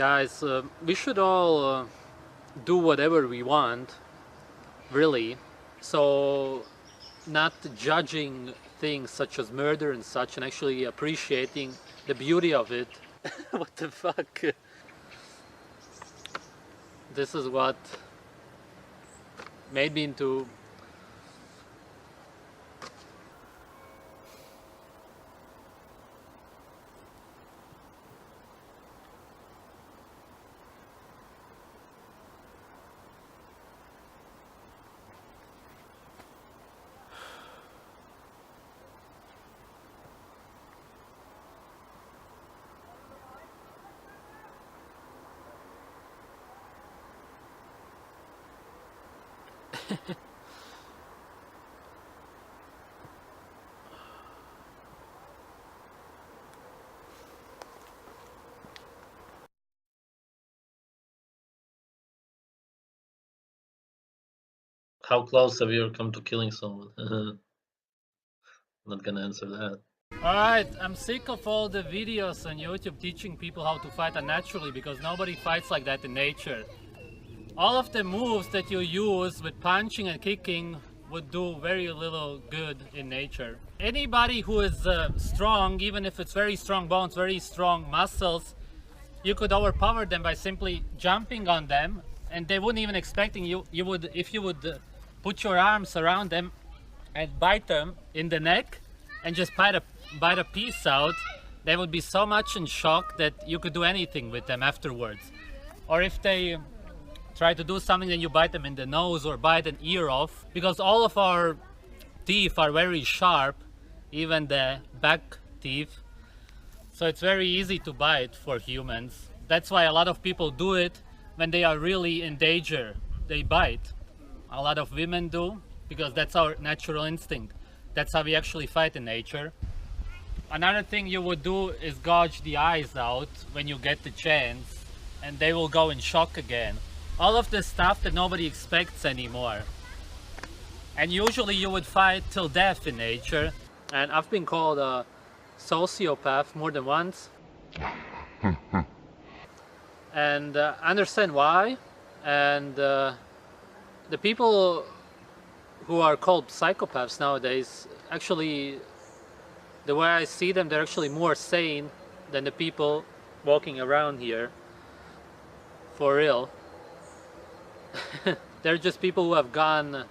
Guys, we should all do whatever we want, really. So, not judging things such as murder and such, and actually appreciating the beauty of it. What the fuck? This is what made me into How close have you ever come to killing someone? I'm not gonna answer that. Alright, I'm sick of all the videos on YouTube teaching people how to fight unnaturally because nobody fights like that in nature. All of the moves that you use with punching and kicking would do very little good in nature. Anybody who is strong, even if it's very strong bones, very strong muscles, you could overpower them by simply jumping on them, and they wouldn't even expecting you. If you would put your arms around them and bite them in the neck and just bite a piece out, they would be so much in shock that you could do anything with them afterwards. Or if they try to do something, then you bite them in the nose or bite an ear off, because all of our teeth are very sharp, even the back teeth. So it's very easy to bite for humans. That's why a lot of people do it when they are really in danger. They bite. A lot of women do, because that's our natural instinct. That's how we actually fight in nature. Another thing you would do is gouge the eyes out when you get the chance, and they will go in shock again. All of the stuff that nobody expects anymore. And usually you would fight till death in nature. And I've been called a sociopath more than once. And I understand why. And the people who are called psychopaths nowadays, actually, the way I see them, they're actually more sane than the people walking around here. For real. They're just people who have gone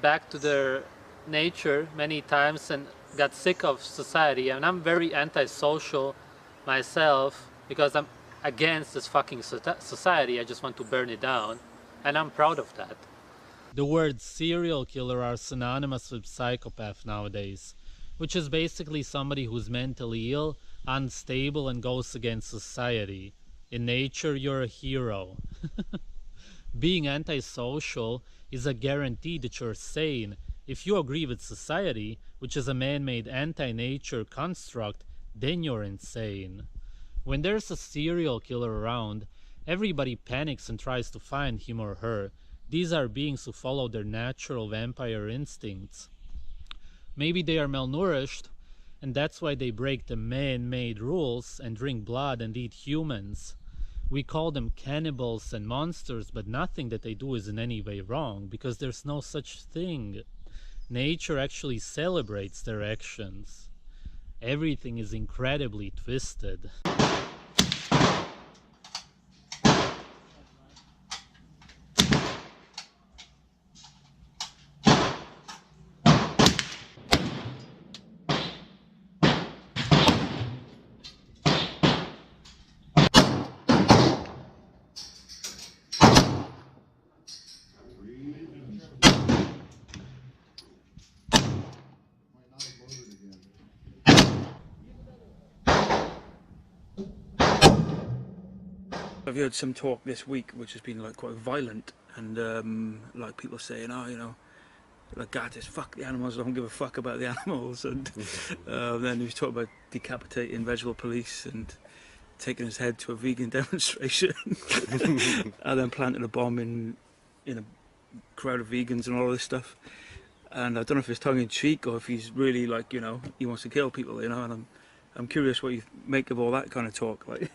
back to their nature many times and got sick of society. And I'm very antisocial myself because I'm against this fucking society. I just want to burn it down, and I'm proud of that. The words serial killer are synonymous with psychopath nowadays, which is basically somebody who's mentally ill, unstable, and goes against society. In nature, you're a hero. Being antisocial is a guarantee that you're sane. If you agree with society, which is a man-made anti-nature construct, then you're insane. When there's a serial killer around, everybody panics and tries to find him or her. These are beings who follow their natural vampire instincts. Maybe they are malnourished, and that's why they break the man-made rules and drink blood and eat humans. We call them cannibals and monsters, but nothing that they do is in any way wrong, because there's no such thing. Nature actually celebrates their actions. Everything is incredibly twisted. I've heard some talk this week which has been like quite violent, and like people saying, oh, you know, like, God, just fuck the animals, I don't give a fuck about the animals. And then he was talking about decapitating vegetable police and taking his head to a vegan demonstration and then planting a bomb in a crowd of vegans and all this stuff. And I don't know if it's tongue-in-cheek or if he's really, like, you know, he wants to kill people, you know. And I'm curious what you make of all that kind of talk, like.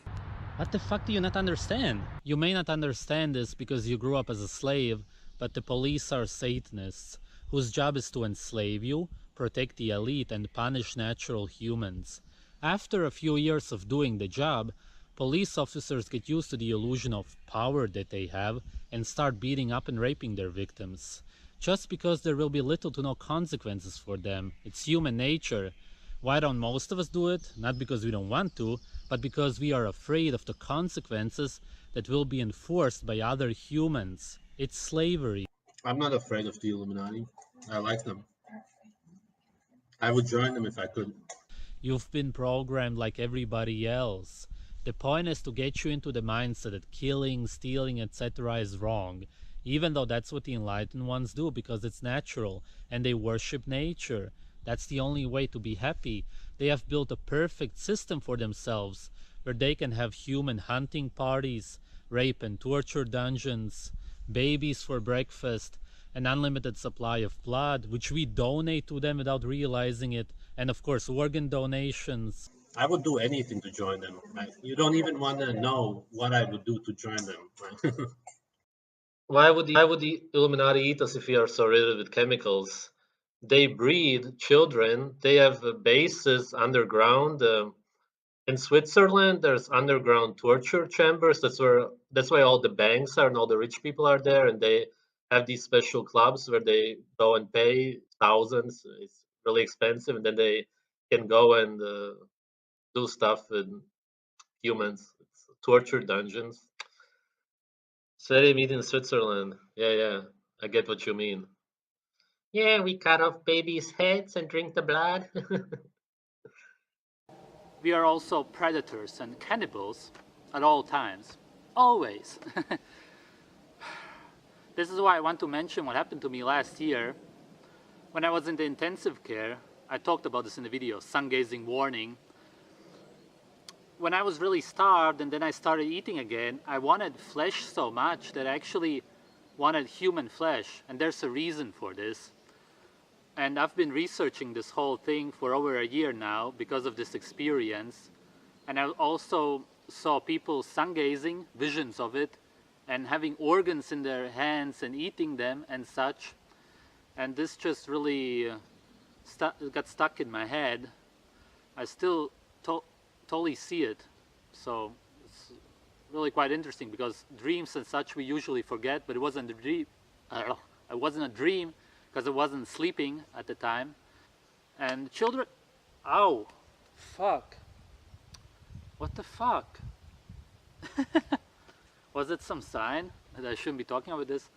What the fuck do you not understand? You may not understand this because you grew up as a slave, but the police are Satanists, whose job is to enslave you, protect the elite, and punish natural humans. After a few years of doing the job, police officers get used to the illusion of power that they have and start beating up and raping their victims. Just because there will be little to no consequences for them. It's human nature. Why don't most of us do it? Not because we don't want to, but because we are afraid of the consequences that will be enforced by other humans. It's slavery. I'm not afraid of the Illuminati. I like them. I would join them if I could. You've been programmed like everybody else. The point is to get you into the mindset that killing, stealing, etc. is wrong, even though that's what the enlightened ones do because it's natural and they worship nature. That's the only way to be happy. They have built a perfect system for themselves where they can have human hunting parties, rape and torture dungeons, babies for breakfast, an unlimited supply of blood, which we donate to them without realizing it, and of course organ donations. I would do anything to join them. You don't even want to know what I would do to join them. Why would the Illuminati eat us if we are so riddled with chemicals? They breed children. They have bases underground. In Switzerland, there's underground torture chambers. That's why all the banks are and all the rich people are there, and they have these special clubs where they go and pay thousands. It's really expensive, and then they can go and do stuff with humans. It's torture dungeons. So they meet in Switzerland. Yeah, yeah. I get what you mean. Yeah, we cut off babies' heads and drink the blood. We are also predators and cannibals at all times. Always. This is why I want to mention what happened to me last year. When I was in the intensive care, I talked about this in the video, sun gazing warning. When I was really starved and then I started eating again, I wanted flesh so much that I actually wanted human flesh, and there's a reason for this. And I've been researching this whole thing for over a year now because of this experience. And I also saw people sun gazing, visions of it, and having organs in their hands and eating them and such. And this just really got stuck in my head. I still totally see it. So it's really quite interesting because dreams and such we usually forget, but it wasn't a dream. It wasn't a dream because I wasn't sleeping at the time. And children, ow, fuck. What the fuck? Was it some sign that I shouldn't be talking about this?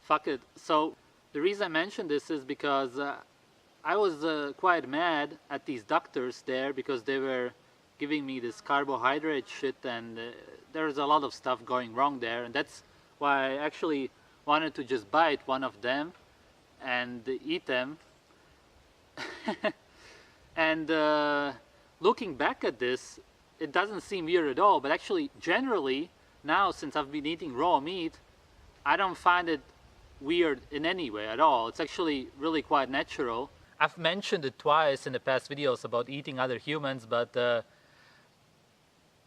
Fuck it. So the reason I mentioned this is because I was quite mad at these doctors there because they were giving me this carbohydrate shit, and there's a lot of stuff going wrong there, and that's why I actually wanted to just bite one of them and eat them. And looking back at this, it doesn't seem weird at all, but actually generally now, since I've been eating raw meat, I don't find it weird in any way at all. It's actually really quite natural. I've mentioned it twice in the past videos about eating other humans, but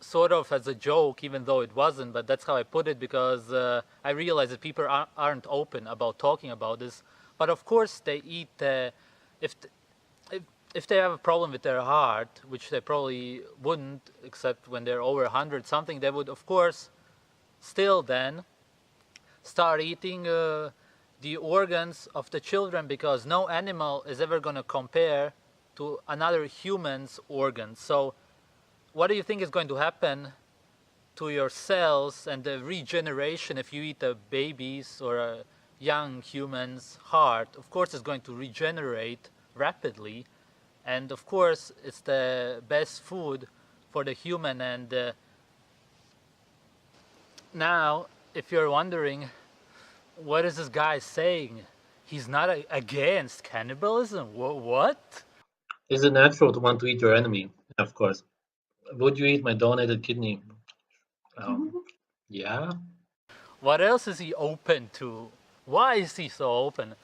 sort of as a joke, even though it wasn't, but that's how I put it because I realize that people aren't open about talking about this. But of course they eat, if they have a problem with their heart, which they probably wouldn't, except when they're over 100 something, they would of course still then start eating the organs of the children, because no animal is ever going to compare to another human's organs. So what do you think is going to happen to your cells and the regeneration if you eat a baby's or a young human's heart? Of course it's going to regenerate rapidly, and of course it's the best food for the human. And now if you're wondering, what is this guy saying? He's not against cannibalism. What? Is it natural to want to eat your enemy? Of course. Would you eat my donated kidney? Yeah. What else is he open to? Why is he so open?